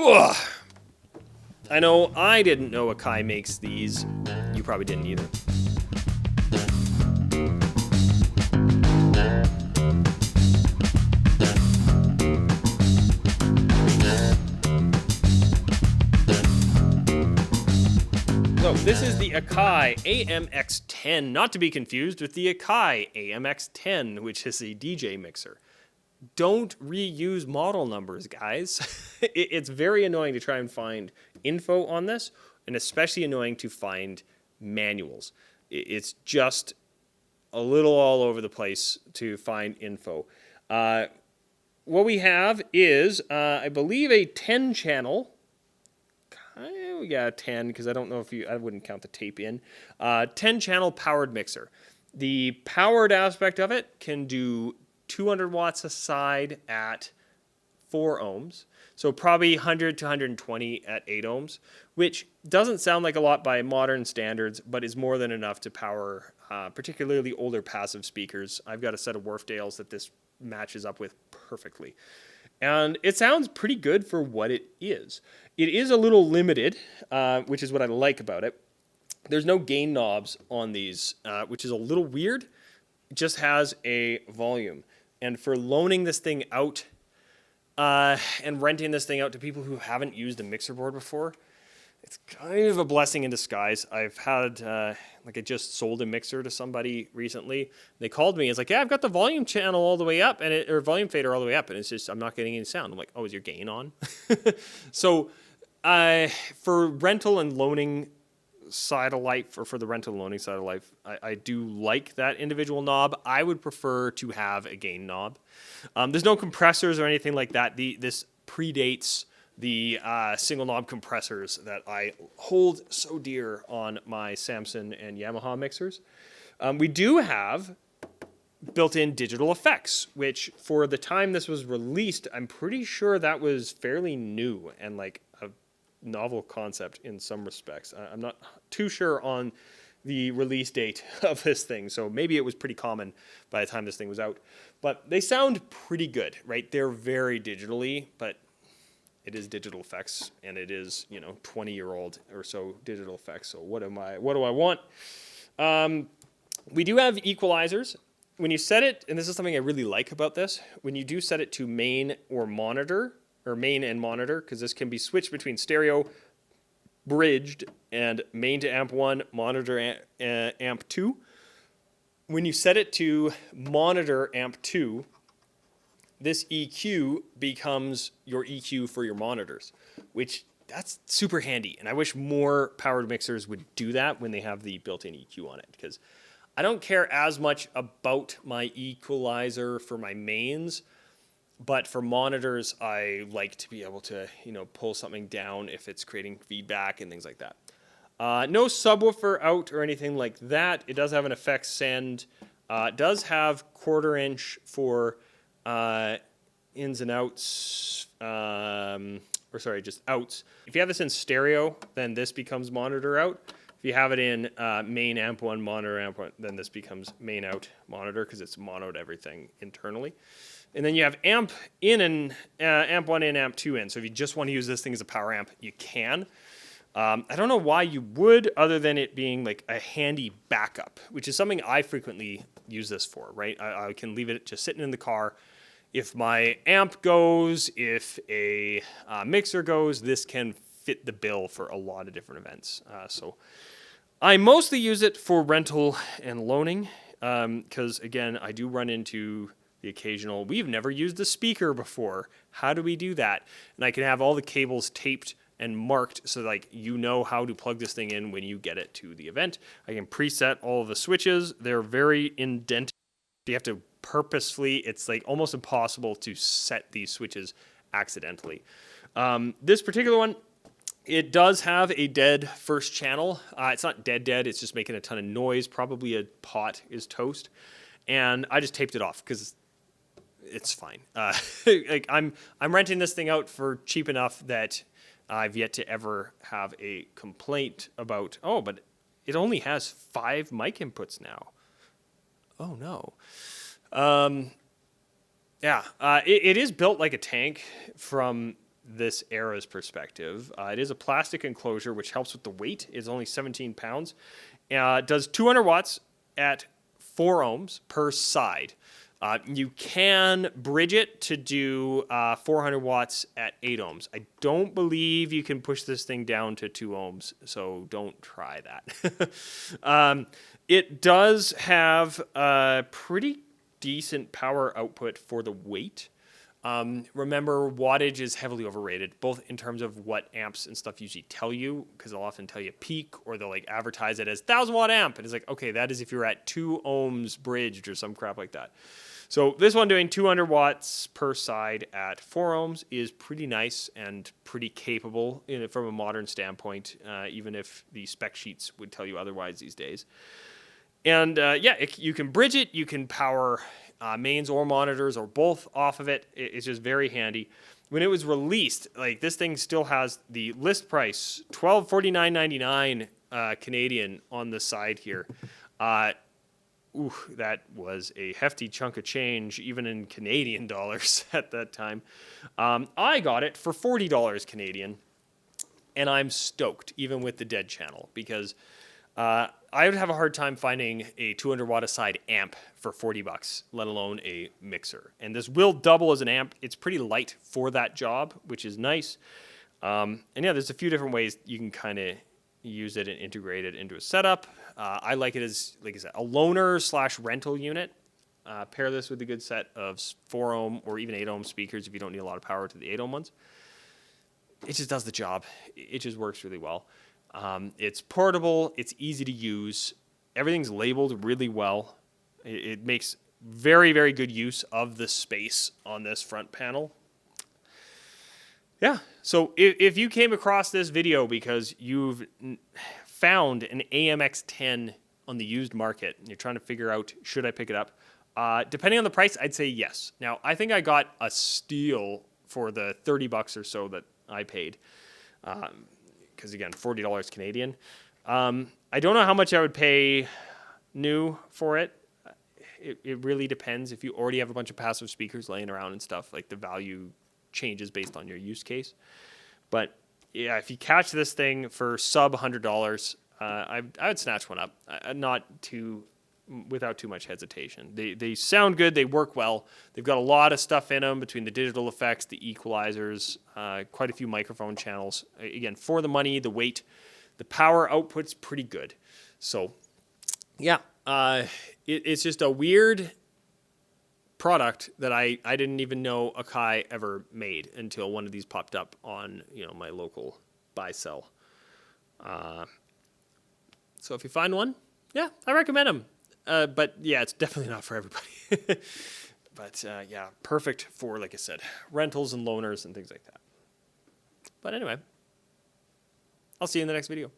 Ugh. I know I didn't know Akai makes these. You probably didn't either. So this is the Akai AMX10, not to be confused with the Akai AMX10, which is a DJ mixer. Don't reuse model numbers, guys. It's very annoying to try and find info on this, and especially annoying to find manuals. It's just a little all over the place to find info. What we have is, I believe, a 10-channel. We got 10 because I don't know if I wouldn't count the tape in. 10-channel powered mixer. The powered aspect of it can do 200 watts a side at 4 ohms. So probably 100 to 120 at 8 ohms, which doesn't sound like a lot by modern standards, but is more than enough to power particularly older passive speakers. I've got a set of Wharfdales that this matches up with perfectly. And it sounds pretty good for what it is. It is a little limited, which is what I like about it. There's no gain knobs on these, which is a little weird. It just has a volume. And for loaning this thing out and renting this thing out to people who haven't used a mixer board before, it's kind of a blessing in disguise. I've had, I just sold a mixer to somebody recently. They called me. It's like, yeah, I've got the volume channel all the way up, or volume fader all the way up, and it's just, I'm not getting any sound. I'm like, oh, is your gain on? So for rental and loaning side of life, or for the rental and loaning side of life, I do like that individual knob. I would prefer to have a gain knob. There's no compressors or anything like that. This predates the single knob compressors that I hold so dear on my Samson and Yamaha mixers. We do have built-in digital effects, which for the time this was released, I'm pretty sure that was fairly new and like a novel concept in some respects. I'm not too sure on the release date of this thing, so maybe it was pretty common by the time this thing was out. But they sound pretty good, right? They're very digitally, but it is digital effects, and it is, 20-year-old or so digital effects. So what do I want? We do have equalizers. When you set it, and this is something I really like about this, when you do set it to main or monitor, or main and monitor, because this can be switched between stereo, bridged, and main to amp 1, monitor amp 2. When you set it to monitor amp 2, this EQ becomes your EQ for your monitors, which that's super handy. And I wish more powered mixers would do that when they have the built-in EQ on it, because I don't care as much about my equalizer for my mains, but for monitors, I like to be able to, pull something down if it's creating feedback and things like that. No subwoofer out or anything like that. It does have an effects send. It does have 1/4 inch for ins and outs, just outs. If you have this in stereo, then this becomes monitor out. If you have it in main amp 1, monitor amp 1, then this becomes main out monitor, because it's monoed everything internally. And then you have amp in and amp 1 in, amp 2 in. So if you just want to use this thing as a power amp, you can. I don't know why you would, other than it being like a handy backup, which is something I frequently use this for, right? I can leave it just sitting in the car. If my amp goes, if a mixer goes, this can fit the bill for a lot of different events. So I mostly use it for rental and loaning, because again, I do run into the occasional, we've never used a speaker before. How do we do that? And I can have all the cables taped and marked so how to plug this thing in when you get it to the event. I can preset all of the switches. They're very indented. You have to purposefully, it's like almost impossible to set these switches accidentally. This particular one, it does have a dead first channel. It's not dead, it's just making a ton of noise. Probably a pot is toast. And I just taped it off because it's fine. I'm renting this thing out for cheap enough that I've yet to ever have a complaint about, but it only has 5 mic inputs now. Oh no. It is built like a tank from this era's perspective. It is a plastic enclosure, which helps with the weight. It's only 17 pounds. It does 200 watts at 4 ohms per side. You can bridge it to do 400 watts at 8 ohms. I don't believe you can push this thing down to 2 ohms, so don't try that. It does have a pretty decent power output for the weight. Remember, wattage is heavily overrated, both in terms of what amps and stuff usually tell you, because they'll often tell you peak, or they'll like advertise it as 1,000-watt amp, and it's like, okay, that is if you're at 2 ohms bridged or some crap like that. So this one doing 200 watts per side at 4 ohms is pretty nice and pretty capable from a modern standpoint, even if the spec sheets would tell you otherwise these days. And you can bridge it, you can power mains or monitors or both off of it. It's just very handy. When it was released, like this thing still has the list price, $1249.99 Canadian on the side here. That was a hefty chunk of change, even in Canadian dollars at that time. I got it for $40 Canadian, and I'm stoked, even with the dead channel, because I would have a hard time finding a 200 watt aside amp for $40, let alone a mixer. And this will double as an amp. It's pretty light for that job, which is nice. And yeah, there's a few different ways you can kind of use it and integrate it into a setup. I like it as, like I said, a loaner / rental unit. Pair this with a good set of 4 ohm or even 8 ohm speakers if you don't need a lot of power to the 8 ohm ones. It just does the job. It just works really well. It's portable, it's easy to use, everything's labeled really well. It makes very, very good use of the space on this front panel. Yeah, so if you came across this video because you've found an AMX10 on the used market and you're trying to figure out, should I pick it up? Depending on the price, I'd say yes. Now, I think I got a steal for the $30 or so that I paid. Because again, $40 Canadian. I don't know how much I would pay new for it. It really depends. If you already have a bunch of passive speakers laying around and stuff, like the value changes based on your use case. But yeah, if you catch this thing for sub $100, I would snatch one up. Without too much hesitation. They sound good. They work well. They've got a lot of stuff in them between the digital effects, the equalizers, quite a few microphone channels. Again, for the money, the weight, the power output's pretty good. So, yeah, it's just a weird product that I didn't even know Akai ever made until one of these popped up on my local buy sell. So if you find one, yeah, I recommend them. But yeah, it's definitely not for everybody. But yeah, perfect for, like I said, rentals and loaners and things like that. But anyway, I'll see you in the next video.